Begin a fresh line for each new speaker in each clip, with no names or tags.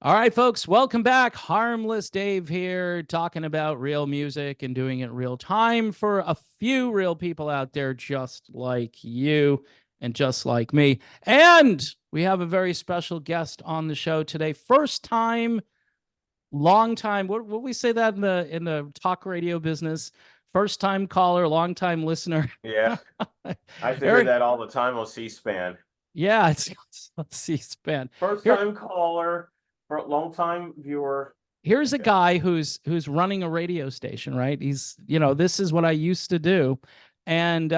All right, folks, welcome back. Harmless Dave here, talking about real music and doing it real time for a few real people out there just like you and just like me. And we have a very special guest on the show today. First time, long time. What we say that in the talk radio business? First time caller, long time listener.
Yeah, I used to hear
Eric,
that all the time on C-SPAN.
yeah, it's C-SPAN.
First
Here,
time caller, for a long time viewer.
here's a
Okay.
guy who's running a radio station, right? He's, this is what I used to do. And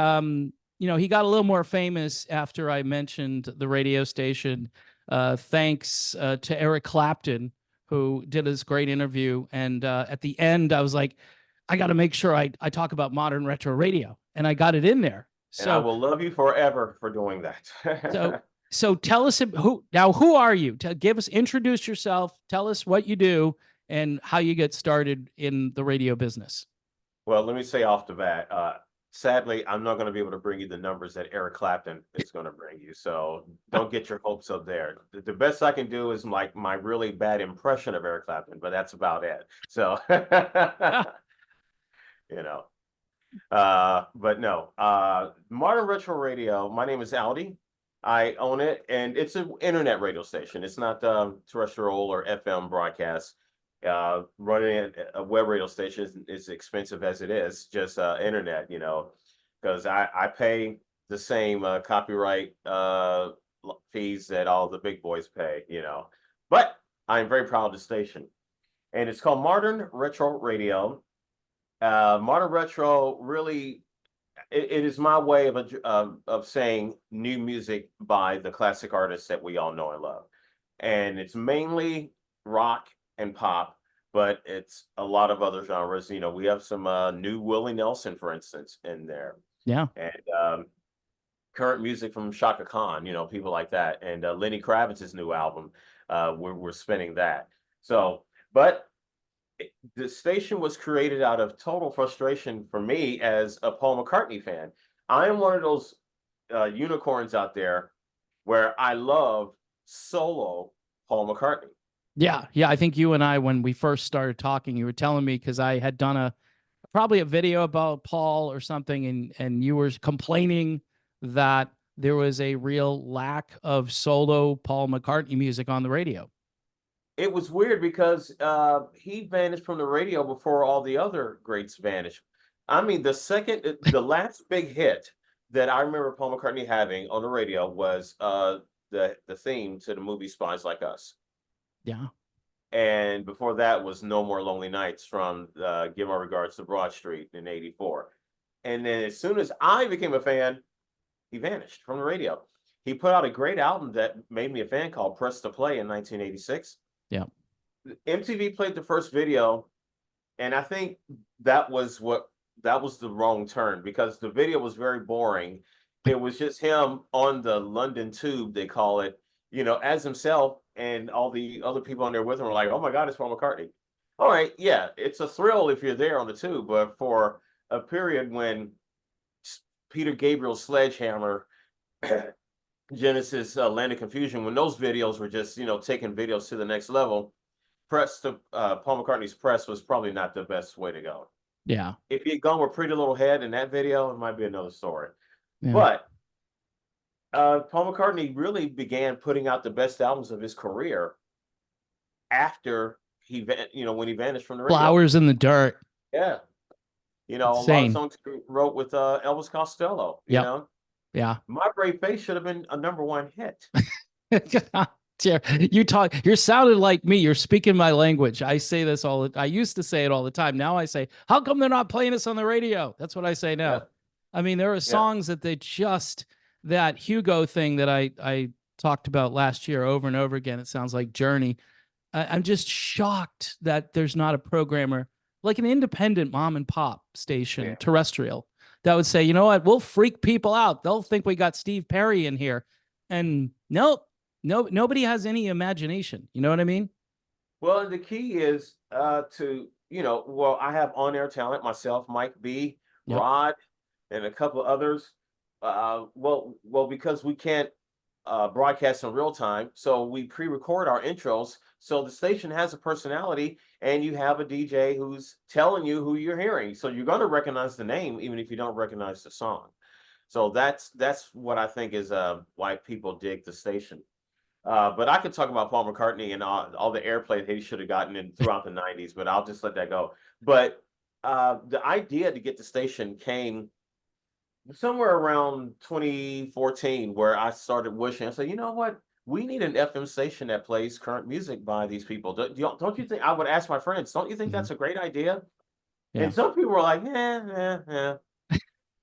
he got a little more famous after I mentioned the radio station, thanks to Eric Clapton, who did this great interview. And at the end, I was like, I got to make sure I talk about modern retro radio, and I got it in there.
And I
So
will love you forever for doing
so
that.
so tell us who are you? Introduce yourself, tell us what you do and how you get started in the radio business.
Well, let me say off the bat, sadly, I'm not going to be able to bring you the numbers that Eric Clapton is going to bring you. So don't get your hopes up there. The best I can do is like my really bad impression of Eric Clapton, but that's about it. So, you know. But no, Modern Retro Radio. My name is Audi. I own it, and it's an internet radio station. It's not terrestrial or FM broadcast. Running a web radio station is expensive as it is, just internet, because I pay the same copyright fees that all the big boys pay. But I'm very proud of the station, and it's called Modern Retro Radio. Modern retro really, it is my way of saying new music by the classic artists that we all know and love, and it's mainly rock and pop, but it's a lot of other genres. We have some new Willie Nelson, for instance, in there,
Yeah.
and current music from Shaka Khan, people like that, and Lenny Kravitz's new album. We're spinning that. So, but the station was created out of total frustration for me as a Paul McCartney fan. I am one of those unicorns out there where I love solo Paul McCartney.
Yeah. Yeah. I think you and I, when we first started talking, you were telling me, because I had done probably a video about Paul or something, and you were complaining that there was a real lack of solo Paul McCartney music on the radio.
It was weird because he vanished from the radio before all the other greats vanished. I mean, the last big hit that I remember Paul McCartney having on the radio was the theme to the movie Spies Like Us.
Yeah.
And before that was No More Lonely Nights from Give My Regards to Broad Street in '84. And then as soon as I became a fan, he vanished from the radio. He put out a great album that made me a fan called Press to Play in 1986.
Yeah.
MTV played the first video, and I think that was the wrong turn, because the video was very boring. It was just him on the London Tube, they call it, as himself, and all the other people on there with him were like, "Oh my God, it's Paul McCartney." All right, yeah, it's a thrill if you're there on the tube, but for a period when Peter Gabriel's Sledgehammer, Genesis, Land of Confusion, when those videos were just, taking videos to the next level, Paul McCartney's Press was probably not the best way to go.
Yeah.
If he had gone with Pretty Little Head in that video, it might be another story.
Yeah.
But Paul McCartney really began putting out the best albums of his career after when he vanished from the radio.
Flowers in the Dirt.
Yeah. A lot of songs he wrote with Elvis Costello,
Yeah.
My Brave Face should have been a #1 hit.
You're sounding like me. You're speaking my language. I say this I used to say it all the time. Now I say, how come they're not playing us on the radio? That's what I say now.
Yeah.
I mean, there are songs that that Hugo thing that I talked about last year over and over again. It sounds like Journey. I'm just shocked that there's not a programmer, like an independent mom and pop station, terrestrial, that would say, you know what, we'll freak people out. They'll think we got Steve Perry in here. And nope. No, nobody has any imagination. You know what I mean?
Well, the key is I have on-air talent myself, Mike B, Rod, and a couple of others. Well, because we can't broadcast in real time. So we pre-record our intros. So the station has a personality, and you have a DJ who's telling you who you're hearing. So you're going to recognize the name, even if you don't recognize the song. So that's what I think is why people dig the station. But I could talk about Paul McCartney and all the airplay that he should have gotten in throughout the 90s, but I'll just let that go. But the idea to get the station came somewhere around 2014, where I started wishing, I said, you know what? We need an FM station that plays current music by these people. Don't you think? I would ask my friends, don't you think
Mhm.
that's a great idea?
Yeah.
And some people were like, yeah.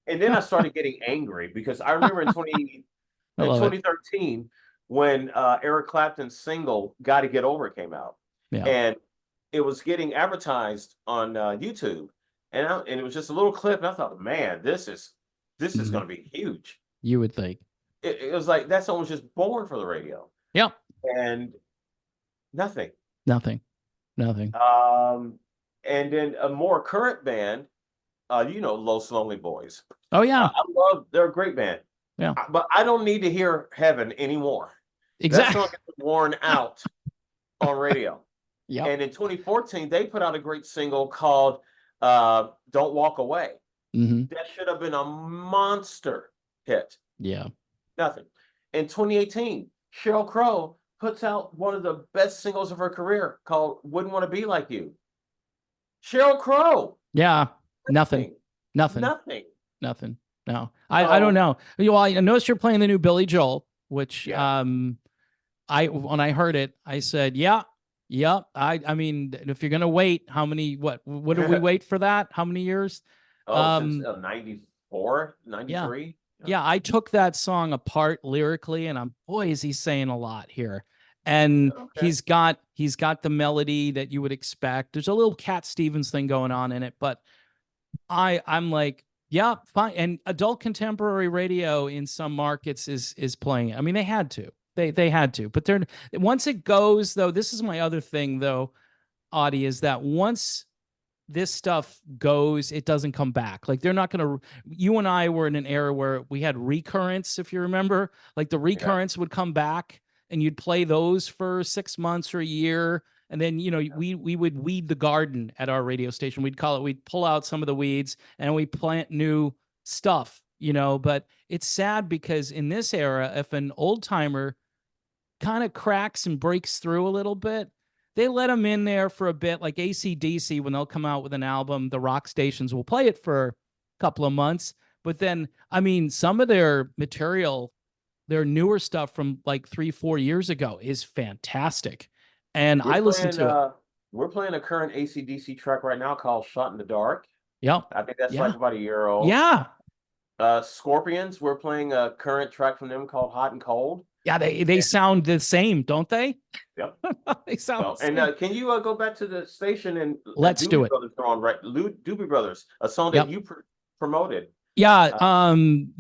And then I started getting angry because I remember
I
in
love it.
2013 when Eric Clapton's single "Got to Get Over" came out,
Yeah.
and it was getting advertised on YouTube, and it was just a little clip, and I thought, man, this is
Mhm.
going to be huge.
You would think.
It was like that song was just born for the radio,
Yep.
and nothing.
Nothing. Nothing.
Um, and then a more current band, Los Lonely Boys.
Oh yeah.
I love, they're a great band.
Yeah.
But I don't need to hear Heaven anymore. That
Exactly.
song is worn out on radio.
Yep.
And in 2014, they put out a great single called Don't Walk Away.
Hmm.
That should have been a monster hit.
Yeah.
Nothing. In 2018, Sheryl Crow puts out one of the best singles of her career called Wouldn't Want to Be Like You. Sheryl Crow.
Yeah. Nothing.
Nothing.
Nothing.
Nothing.
Nothing. No. I don't
So,
know. Well, I noticed you're playing the new Billy Joel, which
yeah.
I when I heard it, I said, yeah, yep. I mean, if you're gonna wait, how many what did we wait for that? How many years?
Oh, since 94,
Yeah.
93.
Yeah, I took that song apart lyrically, and boy, is he saying a lot here. And
Okay.
he's got the melody that you would expect. There's a little Cat Stevens thing going on in it, but I'm like, yeah, fine. And adult contemporary radio in some markets is playing it. I mean, they had to. They had to. But they're once it goes though, this is my other thing though, Audie, is that once this stuff goes, it doesn't come back. Like they're not going to. You and I were in an era where we had recurrents, if you remember. Like the
Yeah.
recurrents would come back, and you'd play those for 6 months or a year, and then we would weed the garden at our radio station. We'd call it. We'd pull out some of the weeds, and we plant new stuff. But it's sad because in this era, if an old timer kind of cracks and breaks through a little bit, they let them in there for a bit, like AC/DC, when they'll come out with an album, the rock stations will play it for a couple of months. But then, I mean, some of their material, their newer stuff from like 3-4 years ago is fantastic. And
We're
I listened
playing
to it.
we're playing a current AC/DC track right now called Shot in the Dark.
Yep.
I think that's
Yeah.
like about a year old.
Yeah.
Scorpions, we're playing a current track from them called Hot and Cold.
Yeah. They
And,
sound the same, don't they?
yep.
They sound
So,
the
and
same.
can you go back to the station and
Let's do
Doobie
it.
Brothers are on, right? Doobie Brothers, a song that
Yep.
you promoted.
Yeah,
Uh,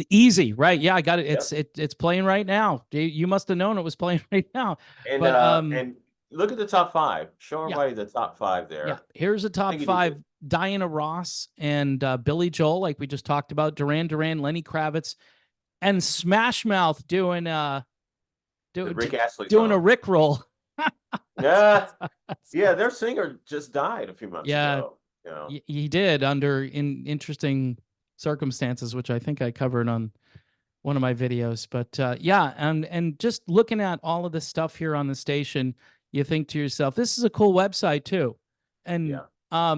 easy, right? Yeah, I got it.
yep.
It's playing right now. You must have known it was playing right now.
And
But
and look at the top five. Show
yeah,
everybody the top five
yeah.
there.
Here's the
I
top
think you need
five:
to.
Diana Ross and Billy Joel, like we just talked about. Duran Duran, Lenny Kravitz, and Smash Mouth doing
The Rick Astley
doing a
song.
Rick roll.
Yeah. Yeah, their singer just died a few months
Yeah,
ago. You know.
he did under interesting circumstances, which I think I covered on one of my videos. But yeah, and just looking at all of the stuff here on the station, you think to yourself, this is a cool website too. And
Yeah.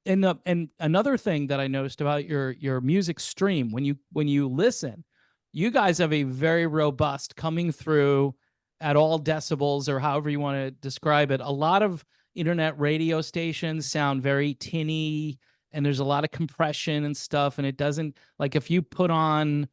and another thing that I noticed about your music stream, when you listen, you guys have a very robust coming through at all decibels, or however you want to describe it. A lot of internet radio stations sound very tinny, and there's a lot of compression and stuff, and it doesn't, like, if you put on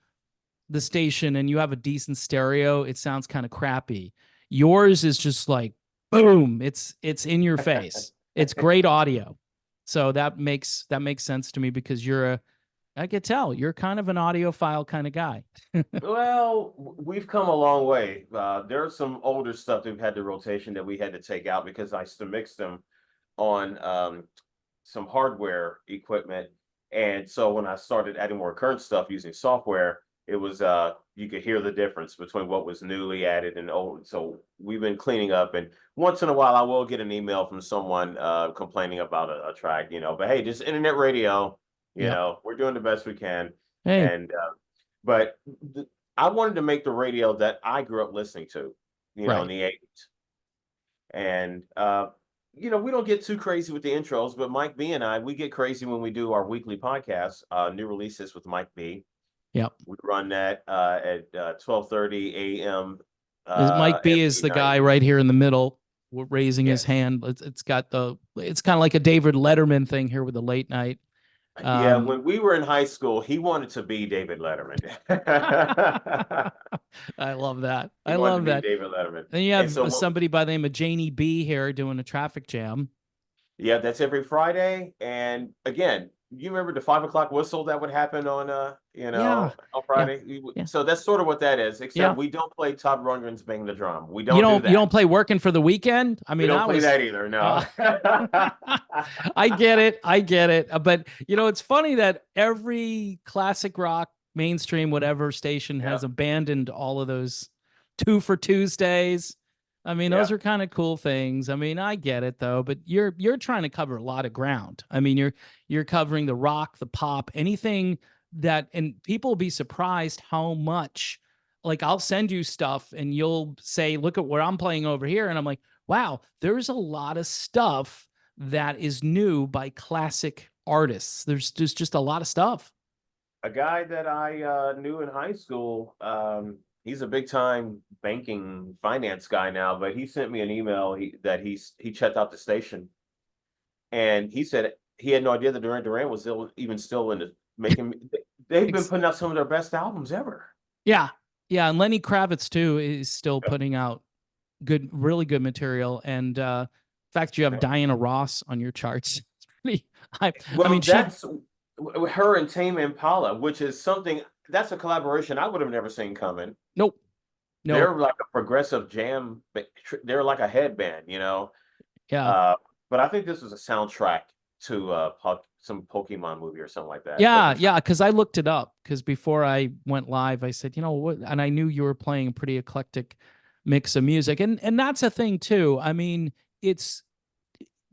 the station and you have a decent stereo, it sounds kind of crappy. Yours is just like boom, it's in your face. It's great audio. So that makes sense to me, because I could tell you're kind of an audiophile kind of guy.
Well, we've come a long way. There's some older stuff that we've had the rotation that we had to take out because I used to mix them on some hardware equipment. And so when I started adding more current stuff using software, it was you could hear the difference between what was newly added and old. So we've been cleaning up, and once in a while I will get an email from someone complaining about a track, but hey, just internet radio,
Yep.
we're doing the best we can.
Hey,
And but I wanted to make the radio that I grew up listening to, in
right.
the 80s. And we don't get too crazy with the intros, but Mike B and I, we get crazy when we do our weekly podcast, new releases with Mike B.
Yep.
We run that at 12:30 a.m.
Is Mike B is
every
the
night.
guy right here in the middle raising his
Yes.
hand. It's got it's kind of like a David Letterman thing here with the late night.
Yeah, when we were in high school, he wanted to be David Letterman.
I love that.
He
I
wanted to
love
be
that.
David Letterman.
Then you
And
have
so
somebody by the name of Janie B here doing a traffic jam.
yeah, that's every Friday. And again, you remember the 5 o'clock whistle that would happen on
Yeah.
on
Yeah.
Friday?
Yeah.
So that's sort of what that is,
Yeah.
except we don't play Todd Rundgren's Bang the Drum. We
You
don't do
don't
that.
play Working for the Weekend? I
We
mean,
don't
that
play
was
that either. No.
I get it. I get it. But it's funny that every classic rock, mainstream, whatever station
Yeah.
has abandoned all of those 2 for Tuesdays. I mean, those
Yeah.
are kind of cool things. I mean, I get it though, but you're trying to cover a lot of ground. I mean, you're covering the rock, the pop, anything that, and people will be surprised how much. Like, I'll send you stuff and you'll say, look at where I'm playing over here. And I'm like, wow, there's a lot of stuff that is new by classic artists. There's just a lot of stuff.
A guy that I knew in high school, he's a big time banking finance guy now, but he sent me an email that he checked out the station, and he said he had no idea that Duran Duran was even still in the making. They've been putting out some of their best albums ever.
Yeah. Yeah. And Lenny Kravitz too is still
Yep.
putting out really good material. And in fact, you have Diana Ross on your charts. It's pretty
Well,
I mean,
that's her and Tame Impala, which is something that's a collaboration I would have never seen coming.
Nope.
They're like a progressive jam. They're like a headband,
Yeah.
But I think this was a soundtrack to some Pokemon movie or something like that.
Yeah, yeah, because I looked it up because before I went live, I said, you know what, and I knew you were playing a pretty eclectic mix of music, and that's a thing too. I mean, it's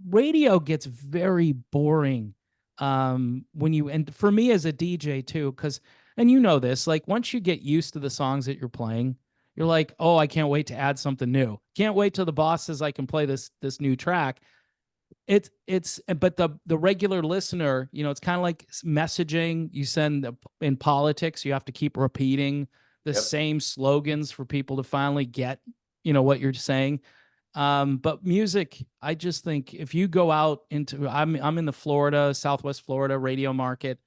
radio gets very boring when you, and for me as a DJ too, because, and you know this, like once you get used to the songs that you're playing, you're like, oh, I can't wait to add something new. Can't wait till the boss says I can play this new track. But the regular listener, it's kind of like messaging. You send in politics, you have to keep repeating the same slogans for people to finally get, what you're saying. But music, I just think if you go out into, I'm in the Southwest Florida radio market.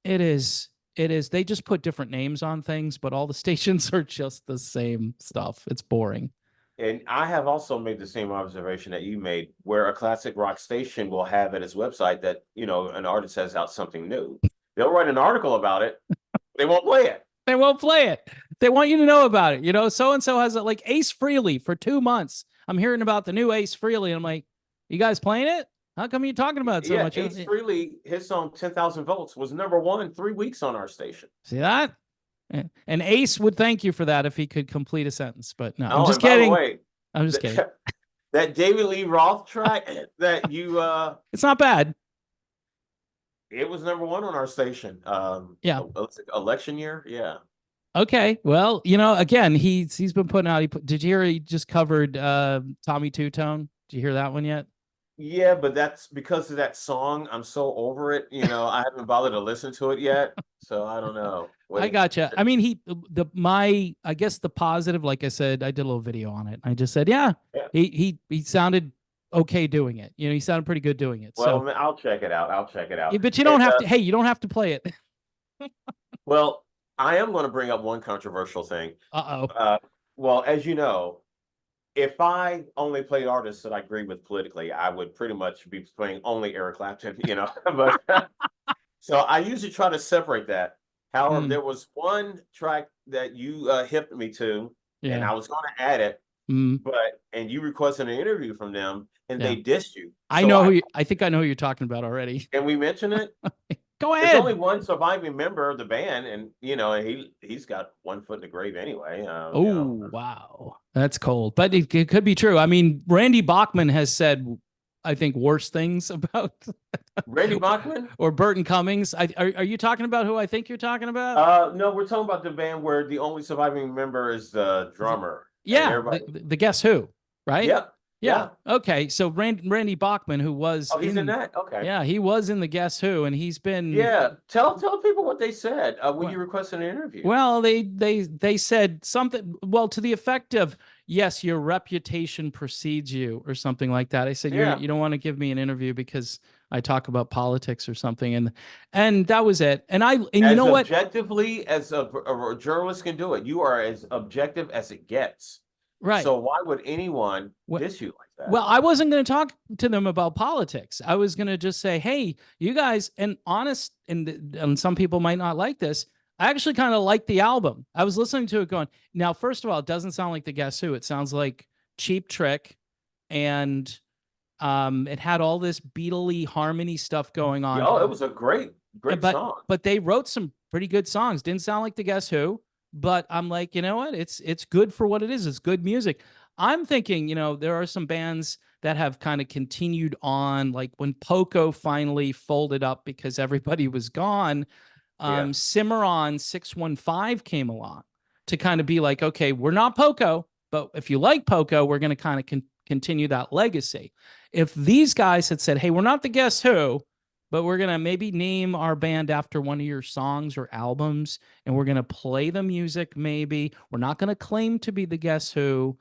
It is, they just put different names on things, but all the stations are just the same stuff. It's boring.
And I have also made the same observation that you made, where a classic rock station will have at its website that, an artist has out something new. They'll write an article about it. They won't play it.
They won't play it. They want you to know about it. So-and-so has it, like Ace Frehley for 2 months. I'm hearing about the new Ace Frehley. And I'm like, you guys playing it? How come you're talking about it so much?
Ace Frehley, his song 10,000 Volts was #1 3 weeks on our station.
See that? And Ace would thank you for that if he could complete a sentence. But no, I'm just
kidding.
By the way, I'm just kidding.
That David Lee Roth track that you
it's not bad.
It was #1 on our station.
Yeah.
Election year. Yeah.
Okay. Well, again, he's been putting out. Did you hear he just covered Tommy Two Tone? Did you hear that one yet?
Yeah, but that's because of that song. I'm so over it. I haven't bothered to listen to it yet, so I don't know.
I gotcha. I mean, I guess the positive, like I said, I did a little video on it. I just said, yeah. He sounded okay doing it. He sounded pretty good doing it.
Well,
so
I'll check it out. Yeah,
but you don't have to. Hey, you don't have to play it.
Well, I am going to bring up one controversial thing. Well, as you know, if I only played artists that I agree with politically, I would pretty much be playing only Eric Clapton, But so I usually try to separate that. However, there was one track that you hipped me to, and I was going to add it, and you requested an interview from them, and they dissed you.
I know I think I know who you're talking about already.
Can we mention it?
Go
There's only
ahead.
one surviving member of the band, and he's got one foot in the grave anyway.
Oh, wow. That's cold, but it could be true. I mean, Randy Bachman has said, I think, worse things about
Randy Bachman.
or Burton Cummings. Are you talking about who I think you're talking about?
No, we're talking about the band where the only surviving member is the drummer, and
Yeah,
everybody.
the Guess Who, right?
Yeah,
Yeah.
yeah.
Okay. So Randy Bachman, who was
Oh, he's in
in,
that. Okay.
yeah, he was in the Guess Who, and he's been
Yeah. Tell people what they said when
well,
you requested an interview.
well, they said something well to the effect of, yes, your reputation precedes you, or something like that. I said,
Yeah.
you don't want to give me an interview because I talk about politics or something, and that was it. And you
As
know what?
objectively as a journalist can do it, you are as objective as it gets.
Right.
So why would anyone
Well,
diss you like that?
well, I wasn't going to talk to them about politics. I was going to just say, hey, you guys, and honest, and some people might not like this. I actually kind of like the album. I was listening to it going, now, first of all, it doesn't sound like the Guess Who. It sounds like Cheap Trick, and it had all this Beatley harmony stuff going on.
Oh, it was a great
But
song.
they wrote some pretty good songs. Didn't sound like the Guess Who, but I'm like, you know what? It's good for what it is. It's good music. I'm thinking, there are some bands that have kind of continued on, like when Poco finally folded up because everybody was gone.
Yeah.
Cimarron 615 came along to kind of be like, okay, we're not Poco, but if you like Poco, we're going to kind of continue that legacy. If these guys had said, hey, we're not the Guess Who, but we're going to maybe name our band after one of your songs or albums, and we're going to play the music, maybe. We're not going to claim to be the Guess Who,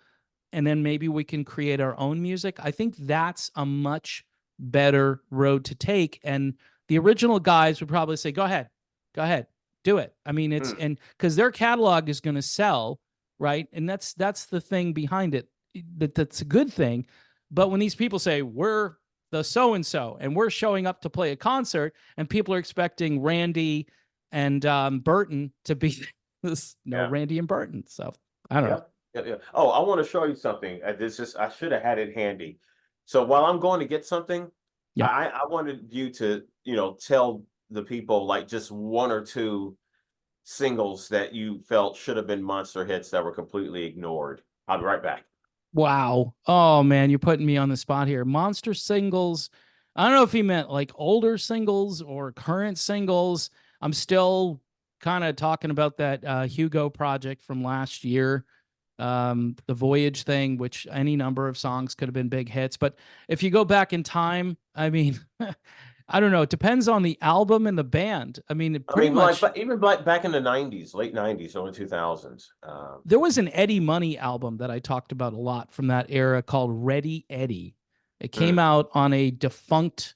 and then maybe we can create our own music. I think that's a much better road to take. And the original guys would probably say, go ahead, do it. I mean, it's, and because their catalog is going to sell, right? And that's the thing behind it. That's a good thing. But when these people say, we're the so and so, and we're showing up to play a concert, and people are expecting Randy and Burton to be this,
Yeah.
Randy and Burton. So I don't know.
Yeah. Oh, I want to show you something. I should have had it handy. So while I'm going to get something,
Yeah.
I wanted you to, tell the people like just one or two singles that you felt should have been monster hits that were completely ignored. I'll be right back.
Wow. Oh man, you're putting me on the spot here. Monster singles. I don't know if he meant like older singles or current singles. I'm still kind of talking about that Hugo project from last year. The Voyage thing, which any number of songs could have been big hits. But if you go back in time, I mean, I don't know. It depends on the album and the band. I mean, pretty much.
Like, even back in the 90s, late 90s, early 2000s.
There was an Eddie Money album that I talked about a lot from that era called Ready Eddie. It came out on a defunct,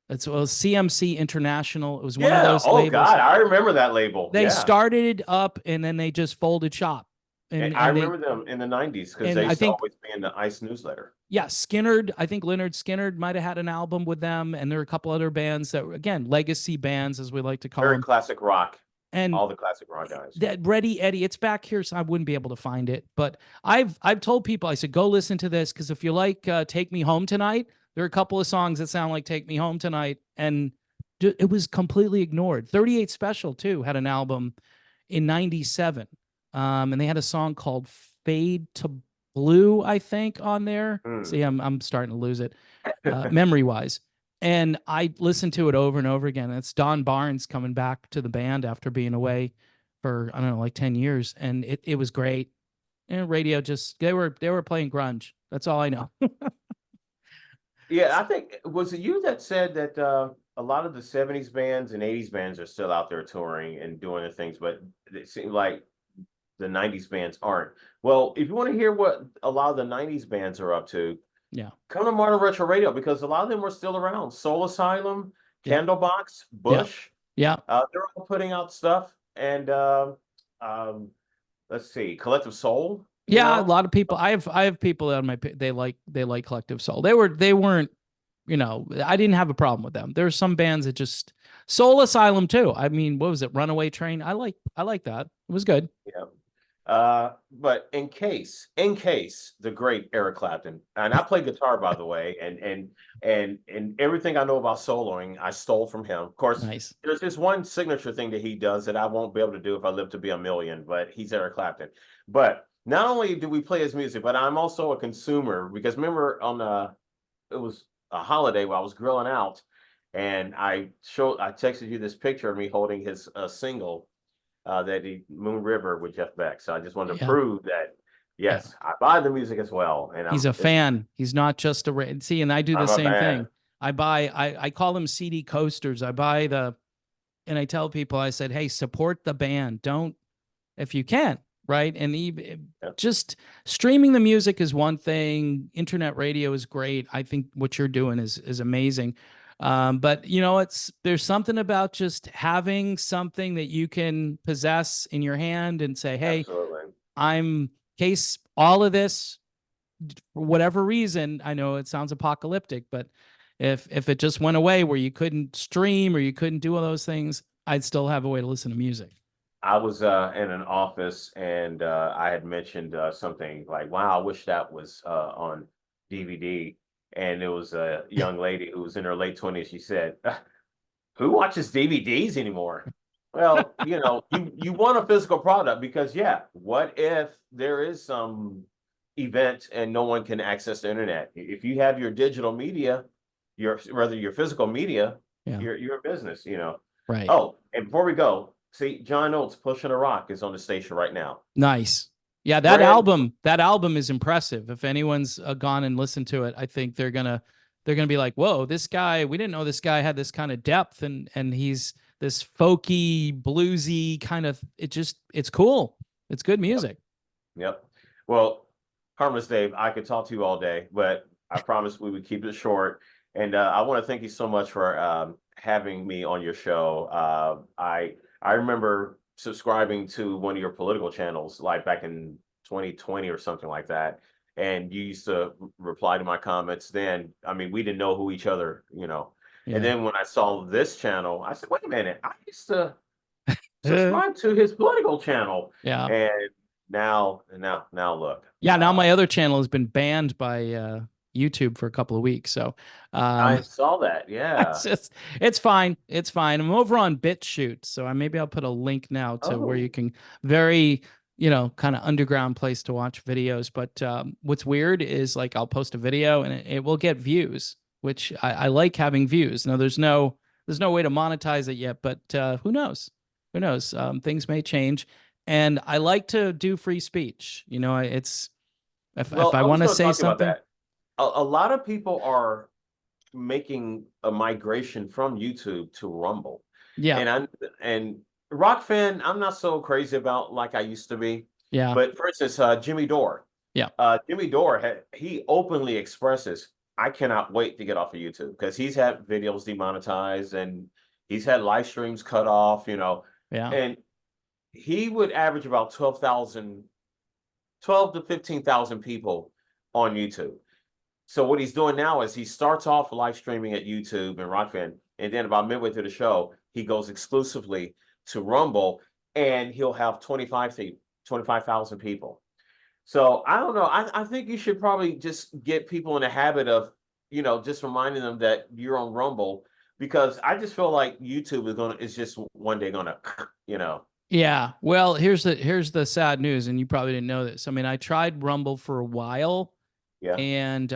it was CMC International. It was one of those labels.
God, I remember that label.
They started up and then they just folded shop.
And I remember them in the 90s because they used to always be in the ICE newsletter. Yeah,
Skynyrd. I think Leonard Skynyrd might have had an album with them, and there are a couple other bands that were, again, legacy bands, as we like to call them.
Very classic rock.
And
all the classic rock guys.
That Ready Eddie, it's back here, so I wouldn't be able to find it. But I've told people, I said, go listen to this, because if you like Take Me Home Tonight, there are a couple of songs that sound like Take Me Home Tonight, and it was completely ignored. 38 Special, too, had an album in 97. And they had a song called Fade to Blue, I think, on there. See, I'm starting to lose it memory-wise. And I listened to it over and over again. It's Don Barnes coming back to the band after being away for, I don't know, like 10 years. And it was great. And radio just, they were playing grunge. That's all I know.
Yeah, I think, was it you that said that a lot of the 70s bands and 80s bands are still out there touring and doing the things, but it seemed like the 90s bands aren't. Well, if you want to hear what a lot of the 90s bands are up to, come to Modern Retro Radio, because a lot of them were still around. Soul Asylum, Candlebox, Bush.
Yeah.
They're all putting out stuff. And let's see, Collective Soul.
Yeah, a lot of people. I have people on my, they like Collective Soul. They weren't, I didn't have a problem with them. There's some bands that just, Soul Asylum too. I mean, what was it? Runaway Train. I like that. It was good.
Yeah. But in case the great Eric Clapton, and I play guitar by the way, and everything I know about soloing, I stole from him. Of course,
Nice.
there's this one signature thing that he does that I won't be able to do if I live to be a million, but he's Eric Clapton. But not only do we play his music, but I'm also a consumer because remember on it was a holiday where I was grilling out and I texted you this picture of me holding his single that he Moon River with Jeff Beck. So I just wanted to
Yeah.
prove that
Yeah.
yes, I buy the music as well, and
He's a fan. He's not just see, and I do the
I'm a
same
fan.
thing. I call them CD coasters. I buy and I tell people, I said, hey, support the band. Don't, if you can, right? And even just streaming the music is one thing. Internet radio is great. I think what you're doing is amazing. But there's something about just having something that you can possess in your hand and say, hey,
Absolutely.
I'm case all of this for whatever reason. I know it sounds apocalyptic, but if it just went away where you couldn't stream or you couldn't do all those things, I'd still have a way to listen to music.
I was in an office and I had mentioned something like, "Wow, I wish that was on DVD." And it was a young lady who was in her late 20s. She said, who watches DVDs anymore? Well, you want a physical product because yeah, what if there is some event and no one can access the internet? If you have your digital media, your physical media,
Yeah.
you're a business.
Right.
Oh, and before we go, see, John Oates, Pushing a Rock is on the station right now.
Nice. Yeah, that album is impressive. If anyone's gone and listened to it, I think they're gonna be like, "Whoa, this guy! We didn't know this guy had this kind of depth, and he's this folky, bluesy kind of. It's cool. It's good music."
Yep. Well, harmless Dave, I could talk to you all day, but I promised we would keep it short. And I want to thank you so much for having me on your show. I remember subscribing to one of your political channels, like back in 2020 or something like that. And you used to reply to my comments then. I mean, we didn't know who each other. And
Yeah.
then when I saw this channel, I said, wait a minute, I used to subscribe to his political channel.
Yeah.
And now look.
Yeah. Now my other channel has been banned by YouTube for a couple of weeks, so
I saw that. Yeah.
it's fine. It's fine. I'm over on BitChute, so maybe I'll put a link now to where you
Oh,
can kind of underground place to watch videos. But what's weird is like I'll post a video and it will get views, which I like having views. Now there's no way to monetize it yet, but who knows? Who knows? Things may change, and I like to do free speech. It's if
well,
I
I was
want to
going to
say
talk about
something,
that. A lot of people are making a migration from YouTube to Rumble.
yeah,
And rock fan, I'm not so crazy about like I used to be.
yeah,
But for instance, Jimmy Dore.
yeah,
Jimmy Dore he openly expresses, I cannot wait to get off of YouTube because he's had videos demonetized and he's had live streams cut off.
yeah,
And he would average about 12 to 15,000 people on YouTube. So what he's doing now is he starts off live streaming at YouTube and Rockfin, and then about midway through the show, he goes exclusively to Rumble, and he'll have 25,000 people. So I don't know. I think you should probably just get people in the habit of, just reminding them that you're on Rumble because I just feel like YouTube is just one day gonna, you know.
yeah. Well, here's the sad news, and you probably didn't know this. I mean, I tried Rumble for a while,
Yeah.
and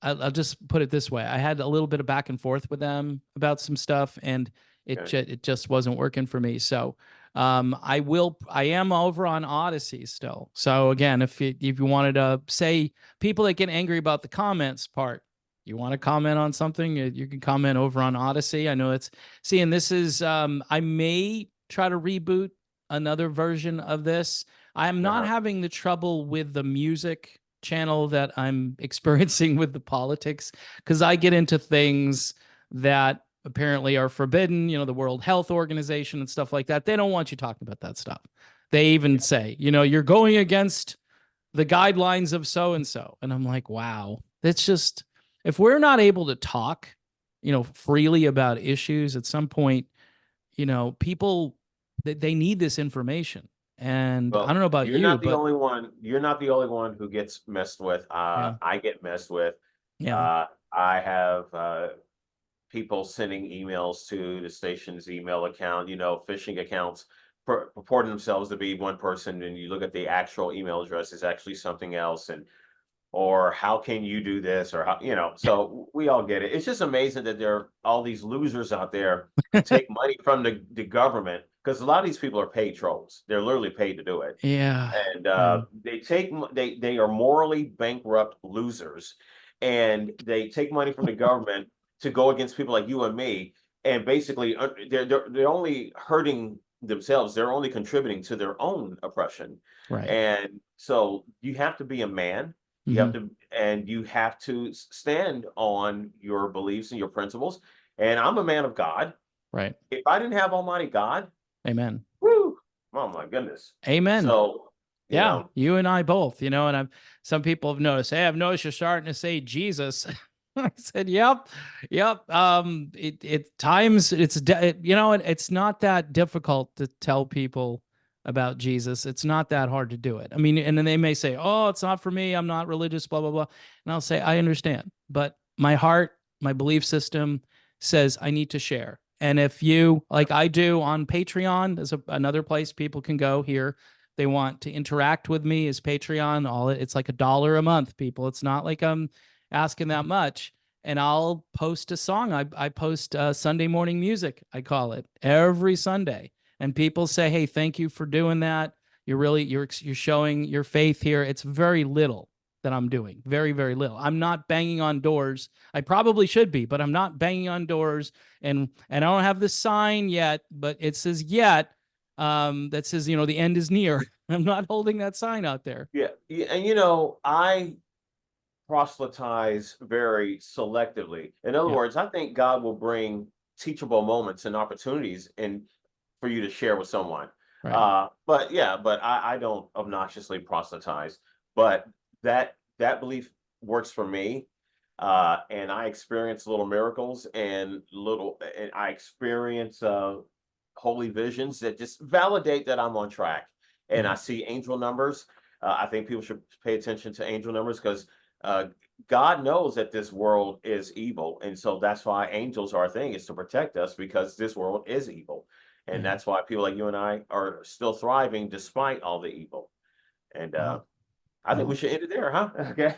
I'll just put it this way: I had a little bit of back and forth with them about some stuff, and
Okay.
it just wasn't working for me. So I am over on Odyssey still. So again, if you wanted to say people that get angry about the comments part, you want to comment on something, you can comment over on Odyssey. I know it's seeing this is I may try to reboot another version of this. I'm not
Uh-huh.
having the trouble with the music channel that I'm experiencing with the politics because I get into things that apparently are forbidden, the World Health Organization and stuff like that. They don't want you talking about that stuff. They even say, you're going against the guidelines of so and so. And I'm like, wow, it's just, if we're not able to talk, freely about issues at some point, people, they need this information. And I
Well,
don't know about
you're
you,
not the
but
only one. You're not the only one who gets messed with.
yeah,
I get messed with.
yeah,
I have people sending emails to the station's email account, phishing accounts purporting themselves to be one person, and you look at the actual email address is actually something else, and or how can you do this, or so we all get it. It's just amazing that there are all these losers out there who take money from the government, because a lot of these people are paid trolls. They're literally paid to do it,
yeah,
and
yeah,
they are morally bankrupt losers, and they take money from the government to go against people like you and me, and basically they're only hurting themselves. They're only contributing to their own oppression,
right.
and so you have to be a man.
Hmm.
You have to stand on your beliefs and your principles. And I'm a man of God.
Right.
If I didn't have Almighty God,
Amen.
whoo, oh my goodness.
Amen.
So, you
Yeah,
know,
you and I both, and some people have noticed, hey, I've noticed you're starting to say Jesus. I said, yep, yep. It times it's not that difficult to tell people about Jesus. It's not that hard to do it. I mean, and then they may say, oh, it's not for me. I'm not religious, blah, blah, blah. And I'll say, I understand, but my heart, my belief system says I need to share. And if you, like I do on Patreon, there's another place people can go here. They want to interact with me is Patreon. It's like $1 a month, people. It's not like I'm asking that much. And I'll post a song. I post Sunday morning music, I call it, every Sunday. And people say, hey, thank you for doing that. You're showing your faith here. It's very little that I'm doing. Very, very little. I'm not banging on doors. I probably should be, but I'm not banging on doors. And I don't have the sign yet, but it says yet. That says, the end is near. I'm not holding that sign out there.
yeah. And I proselytize very selectively. In other
Yeah.
words, I think God will bring teachable moments and opportunities and for you to share with someone.
Right.
But I don't obnoxiously proselytize. But that belief works for me. And I experience little miracles and I experience holy visions that just validate that I'm on track. And I
Right.
see angel numbers. I think people should pay attention to angel numbers because uh, God knows that this world is evil, and so that's why angels are a thing, is to protect us because this world is evil, and
Yeah.
that's why people like you and I are still thriving despite all the evil. And
Wow.
I think we
Well,
should end it there, huh? Okay.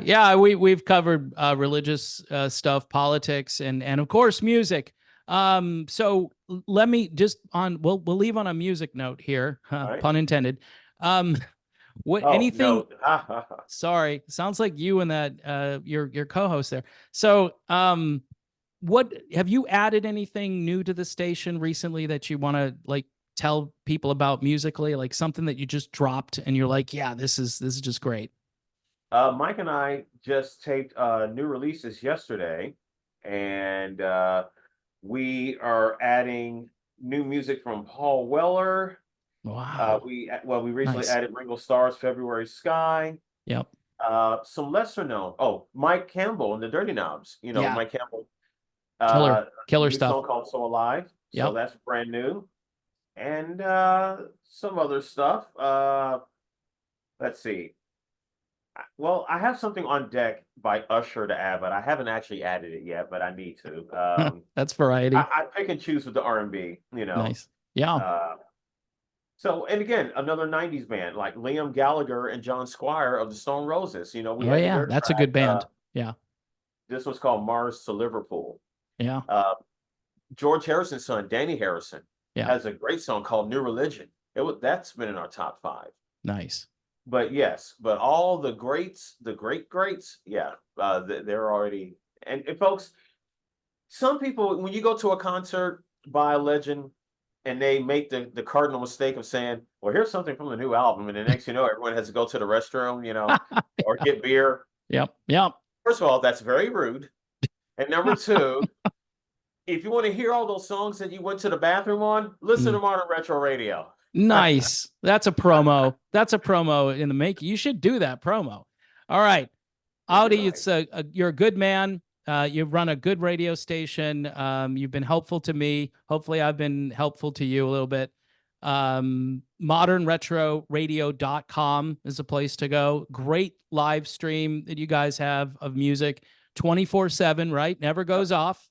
yeah, we've covered religious stuff, politics, and of course music. So let me just we'll leave on a music note here,
All right.
pun intended. Um, what
Oh
anything?
no.
Sorry, sounds like you and that your co-host there. So what have you added anything new to the station recently that you want to like tell people about musically, like something that you just dropped and you're like, yeah, this is just great.
Mike and I just taped new releases yesterday, and we are adding new music from Paul Weller.
Wow.
We recently
Nice.
added Ringo Starr's February Sky.
Yep.
Some lesser known. Oh, Mike Campbell and the Dirty Knobs.
Yeah.
Mike Campbell.
Killer. Killer
New
stuff.
song called "So Alive." So
Yep.
that's brand new, and some other stuff. Let's see. Well, I have something on deck by Usher to add, but I haven't actually added it yet. But I need to.
That's variety.
I pick and choose with the R&B.
Nice. Yeah.
Uh, So, and again, another 90s band like Liam Gallagher and John Squire of the Stone Roses. We
Oh
added
yeah,
their
that's a
track.
good band. Yeah.
This was called Mars to Liverpool.
Yeah.
Uh, George Harrison's son, Danny Harrison,
Yeah.
has a great song called New Religion. That's been in our top five.
Nice.
But yes, but all the greats, the great greats, yeah, they're already. And folks, some people, when you go to a concert by a legend, and they make the cardinal mistake of saying, "Well, here's something from the new album," and the next everyone has to go to the restroom, or get beer.
Yep. Yep.
First of all, that's very rude. And number two, if you want to hear all those songs that you went to the bathroom on, listen to
Mm.
Modern Retro Radio.
Nice. That's a promo. That's a promo in the making. You should do that promo. All right.
You're
Audi,
right.
you're a good man. You've run a good radio station. You've been helpful to me. Hopefully, I've been helpful to you a little bit. Modernretroradio.com is a place to go. Great live stream that you guys have of music 24/7, right? Never goes off.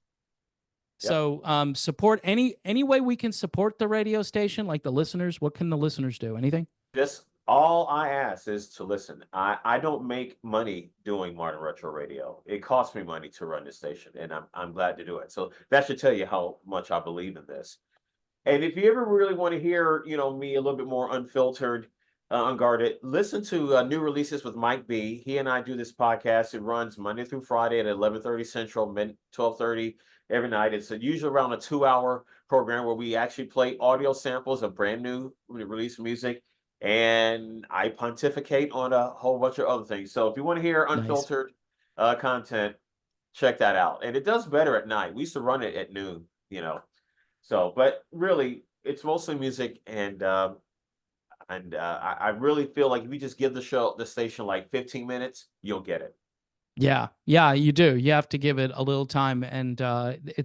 Yep.
So support any way we can support the radio station, like the listeners. What can the listeners do? Anything?
Just all I ask is to listen. I don't make money doing Modern Retro Radio. It costs me money to run this station, and I'm glad to do it. So that should tell you how much I believe in this. And if you ever really want to hear, me a little bit more unfiltered, unguarded, listen to new releases with Mike B. He and I do this podcast. It runs Monday through Friday at 11:30 Central, 12:30 every night. It's usually around a 2-hour program where we actually play audio samples of brand new release music, and I pontificate on a whole bunch of other things. So if you want to hear
Nice.
unfiltered content, check that out. And it does better at night. We used to run it at noon. So, but really, it's mostly music, and I really feel like if you just give the station like 15 minutes, you'll get it.
Yeah, you do. You have to give it a little time, and the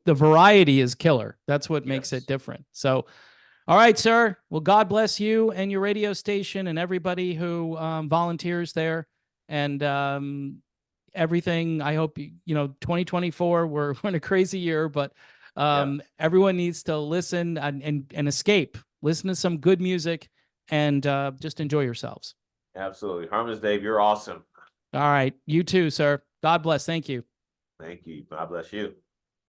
variety is killer. That's what makes it different. So, all right, sir. Well, God bless you and your radio station and everybody who volunteers there, and everything. I hope 2024. We're in a crazy year, but everyone needs to listen and escape. Listen to some good music and just enjoy yourselves.
Absolutely. Harmless Dave, you're awesome.
All right. You too, sir. God bless. Thank you.
Thank you. God bless you.